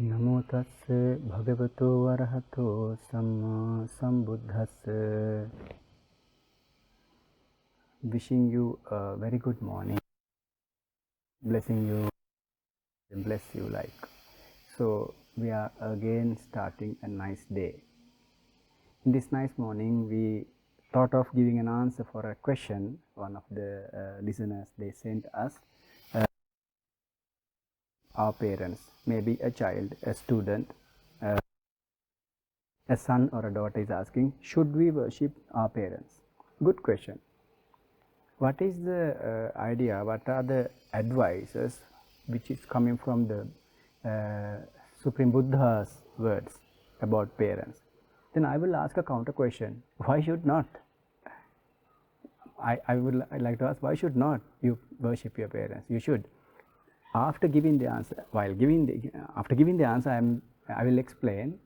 Namo tassa bhagavato arahato samma sambuddhassa. Wishing you a very good morning. Blessing you and bless you like. So we are again starting a nice day. In this nice morning, we thought of giving an answer for a question one of the listeners they sent us. Our parents, maybe a child, a student, a son or a daughter is asking, should we worship our parents? Good question. What is the idea, what are the advices which is coming from the Supreme Buddha's words about parents? Then I will ask a counter question, why should not? I would like to ask, why should not you worship your parents? You should. After giving the answer, after giving the answer, I will explain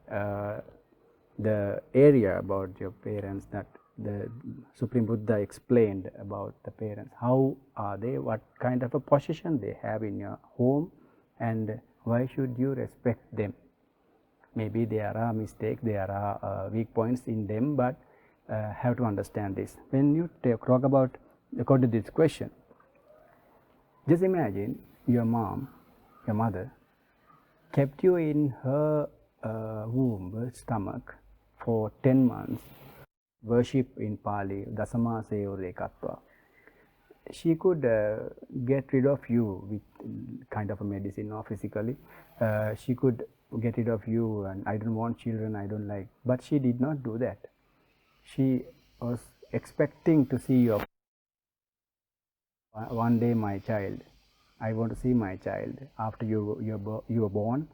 the area about your parents that the Supreme Buddha explained about the parents. How are they? What kind of a position they have in your home, and why should you respect them? Maybe there are mistakes, there are weak points in them, but have to understand this. When you talk about according to this question, just imagine your mom, your mother, kept you in her womb, stomach, for 10 months, worship in Pali, Dhammachintaha076 Should. She could get rid of you with kind of a medicine or physically. She could get rid of you and I don't want children, I don't like. But she did not do that. She was expecting to see your one day my child. I want to see my child. After you were born,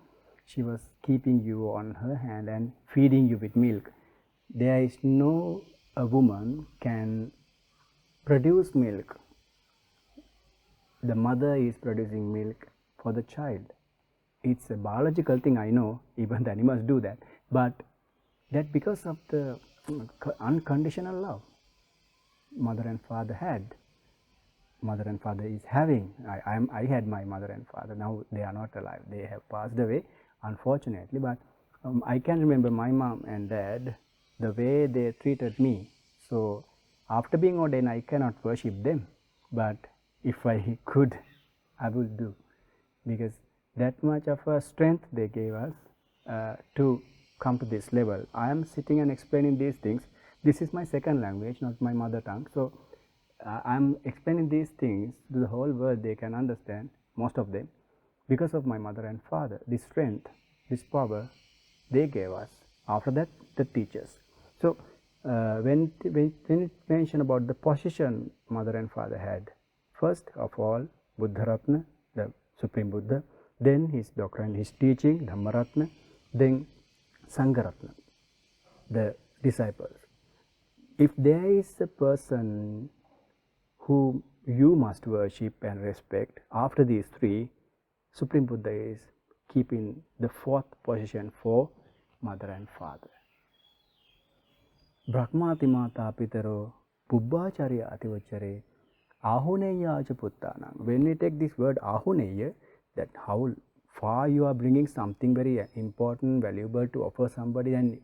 she was keeping you on her hand and feeding you with milk. There is no a woman can produce milk. The mother is producing milk for the child. It's a biological thing, I know, even the animals do that, but that because of the unconditional love mother and father had. Mother and father is having. I had my mother and father. Now they are not alive. They have passed away, unfortunately. But I can remember my mom and dad, the way they treated me. So after being ordained, I cannot worship them. But if I could, I would do, because that much of a strength they gave us to come to this level. I am sitting and explaining these things. This is my second language, not my mother tongue. So I am explaining these things to the whole world. They can understand, most of them, because of my mother and father. This strength, this power, they gave us. After that, the teachers. So when it mentioned about the position mother and father had, first of all, Buddha Ratna, the Supreme Buddha, then his doctrine, his teaching, Dhamma Ratna, then Sangha Ratna, the disciples. If there is a person whom you must worship and respect, after these three, Supreme Buddha is keeping the fourth position for mother and father. Brahmati mata pitaro pubbacharya ativachare ahuneya acha puttanam. When we take this word ahuneya, that how far you are bringing something very important, valuable to offer somebody, and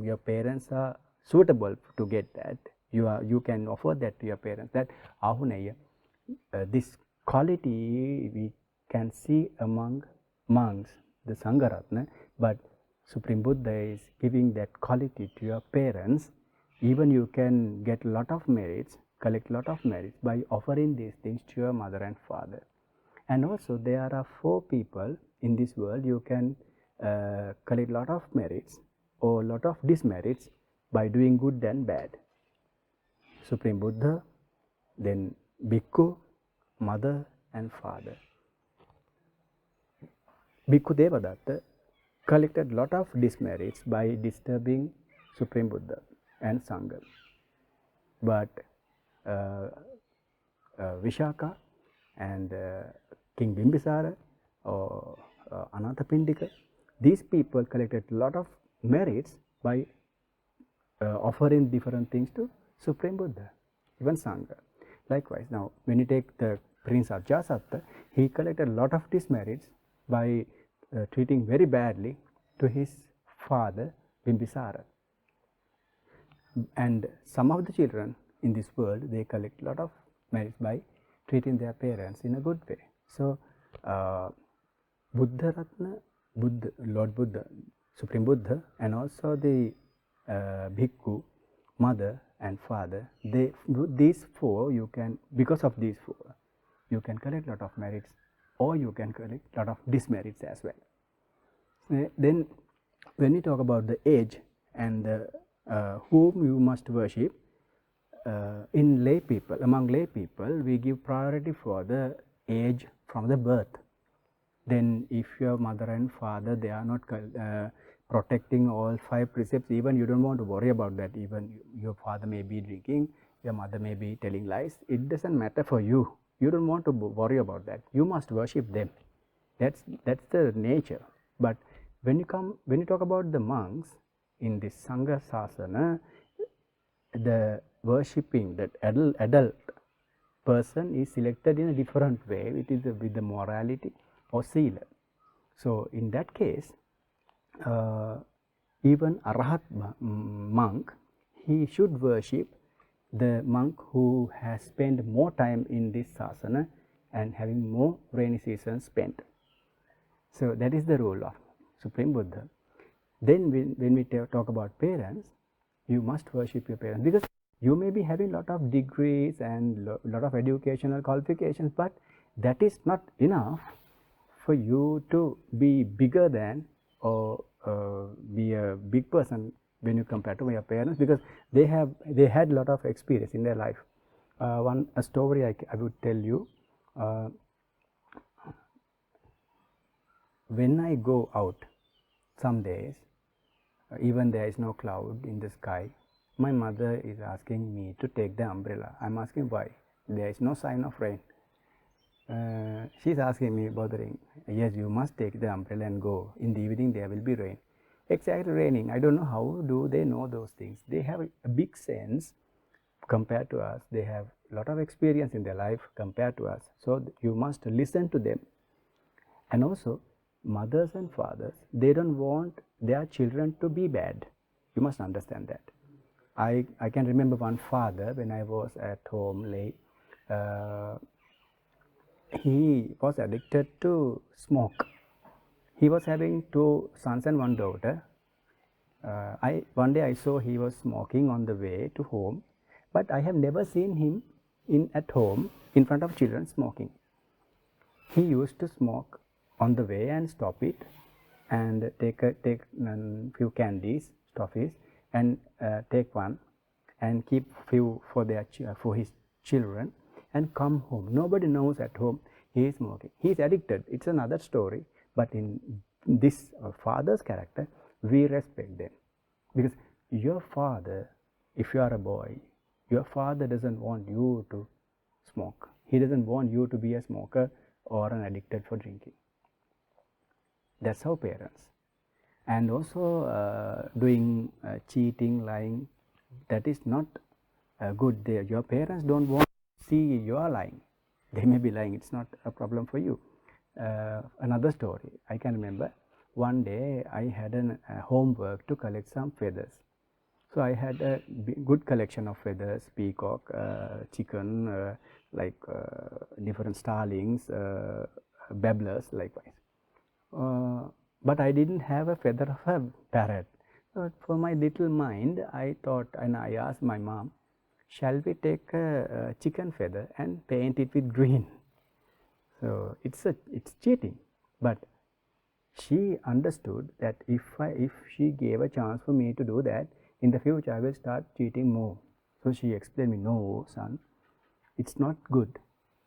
your parents are suitable to get that. You can offer that to your parents. That ahuneya, this quality we can see among monks, the Sangha Ratna, but Supreme Buddha is giving that quality to your parents. Even you can get a lot of merits, collect a lot of merits by offering these things to your mother and father. And also there are 4 people in this world you can collect a lot of merits or a lot of dismerits by doing good and bad. Supreme Buddha, then Bhikkhu, mother and father. Bhikkhu Devadatta collected a lot of dismerits by disturbing Supreme Buddha and Sangha. But Vishaka and King Bimbisara or Anathapindika, these people collected a lot of merits by offering different things to Supreme Buddha, even Sangha. Likewise, now when you take the Prince Ajatasattu, he collected a lot of dismerits by treating very badly to his father, Bimbisara. And some of the children in this world, they collect a lot of merits by treating their parents in a good way. So, Buddha Ratna, Lord Buddha, Supreme Buddha, and also the Bhikkhu, mother and father, these four, you can, because of these four, you can collect a lot of merits, or you can collect a lot of dismerits as well. Then, when we talk about the age and whom you must worship, in lay people, among lay people, we give priority for the age from the birth. Then, if your mother and father, they are not protecting all 5 precepts, even you don't want to worry about that. Even your father may be drinking, your mother may be telling lies. It doesn't matter for you. You don't want to worry about that. You must worship them. That's the nature. But when you talk about the monks in this Sangha Sasana, the worshipping, that adult person is selected in a different way. It is with the morality or sila. So, in that case, even Arahat monk, he should worship the monk who has spent more time in this sasana and having more rainy season spent. So, that is the role of Supreme Buddha. Then when we talk about parents, you must worship your parents, because you may be having a lot of degrees and a lot of educational qualifications, but that is not enough for you to be bigger than or be a big person when you compare to your parents, because they had a lot of experience in their life. A story I would tell you. When I go out some days, even there is no cloud in the sky, my mother is asking me to take the umbrella. I'm asking why. There is no sign of rain. She's asking me, bothering, yes, you must take the umbrella and go. In the evening there will be rain. Exactly raining. I don't know how do they know those things. They have a big sense compared to us. They have a lot of experience in their life compared to us. So, you must listen to them. And also, mothers and fathers, they don't want their children to be bad. You must understand that. I can remember one father when I was at home late. He was addicted to smoke. He was having 2 sons and 1 daughter. One day I saw he was smoking on the way to home, but I have never seen him at home in front of children smoking. He used to smoke on the way and stop it, and take few candies, toffees, and take one and keep few for his children and come home. Nobody knows at home he is smoking. He is addicted. It's another story. But in this father's character, we respect them, because your father, if you are a boy, your father doesn't want you to smoke. He doesn't want you to be a smoker or an addicted for drinking. That's how parents. And also doing cheating, lying, that is not good there. Your parents don't want to see you are lying. They may be lying. It's not a problem for you. Another story, I can remember, one day I had a homework to collect some feathers. So, I had a good collection of feathers, peacock, chicken, different starlings, babblers likewise. But I didn't have a feather of a parrot. So, for my little mind, I thought, and I asked my mom, shall we take a chicken feather and paint it with green? So, it's cheating, but she understood that if she gave a chance for me to do that, in the future I will start cheating more. So, she explained me, no son, it's not good.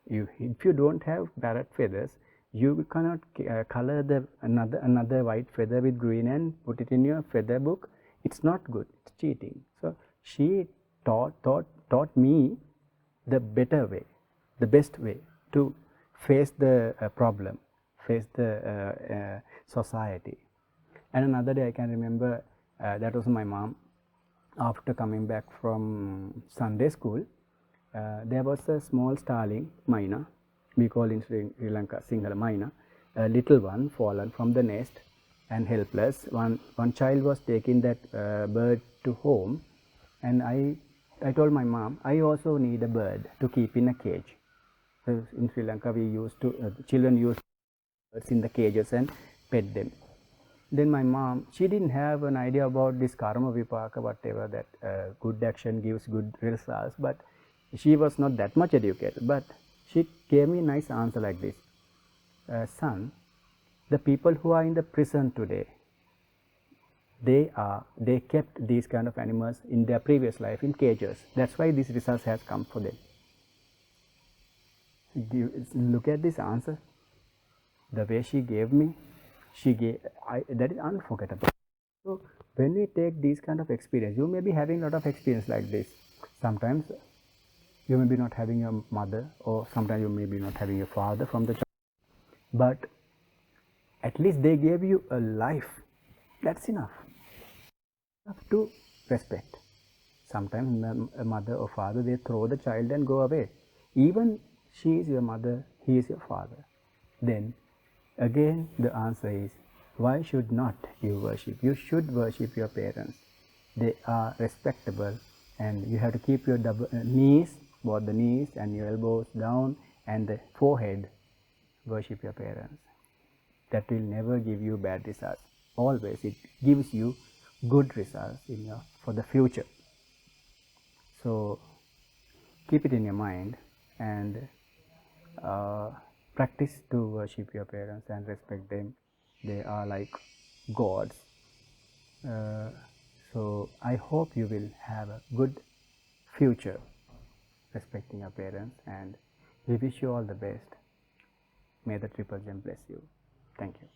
If you don't have parrot feathers, you cannot color another white feather with green and put it in your feather book. It's not good. It's cheating. So, she taught me the better way, the best way to face the problem, face the society. And another day I can remember, that was my mom. After coming back from Sunday school, there was a small starling, Maina, we call in Sri Lanka Sinhala Maina. a little one fallen from the nest and helpless. One child was taking that bird to home, and I told my mom, I also need a bird to keep in a cage. So in Sri Lanka, we used to children used birds in the cages and pet them. Then my mom, she didn't have an idea about this karma vipaka, whatever, that good action gives good results, but she was not that much educated. But she gave me a nice answer like this: son, the people who are in the prison today, they kept these kind of animals in their previous life in cages. That's why these results has come for them. Look at this answer. The way she gave me, that is unforgettable. So when we take these kind of experience, you may be having a lot of experience like this. Sometimes you may be not having your mother, or sometimes you may be not having your father from the child, but at least they gave you a life. That's enough. Enough to respect. Sometimes a mother or father, they throw the child and go away. Even she is your mother, he is your father. Then again, the answer is, why should not you worship? You should worship your parents. They are respectable, and you have to keep your knees, both the knees and your elbows down, and the forehead. Worship your parents. That will never give you bad results. Always it gives you good results for the future. So keep it in your mind and practice to worship your parents and respect them. They are like gods. So I hope you will have a good future respecting your parents, and we wish you all the best. May the Triple Gem bless you. Thank you.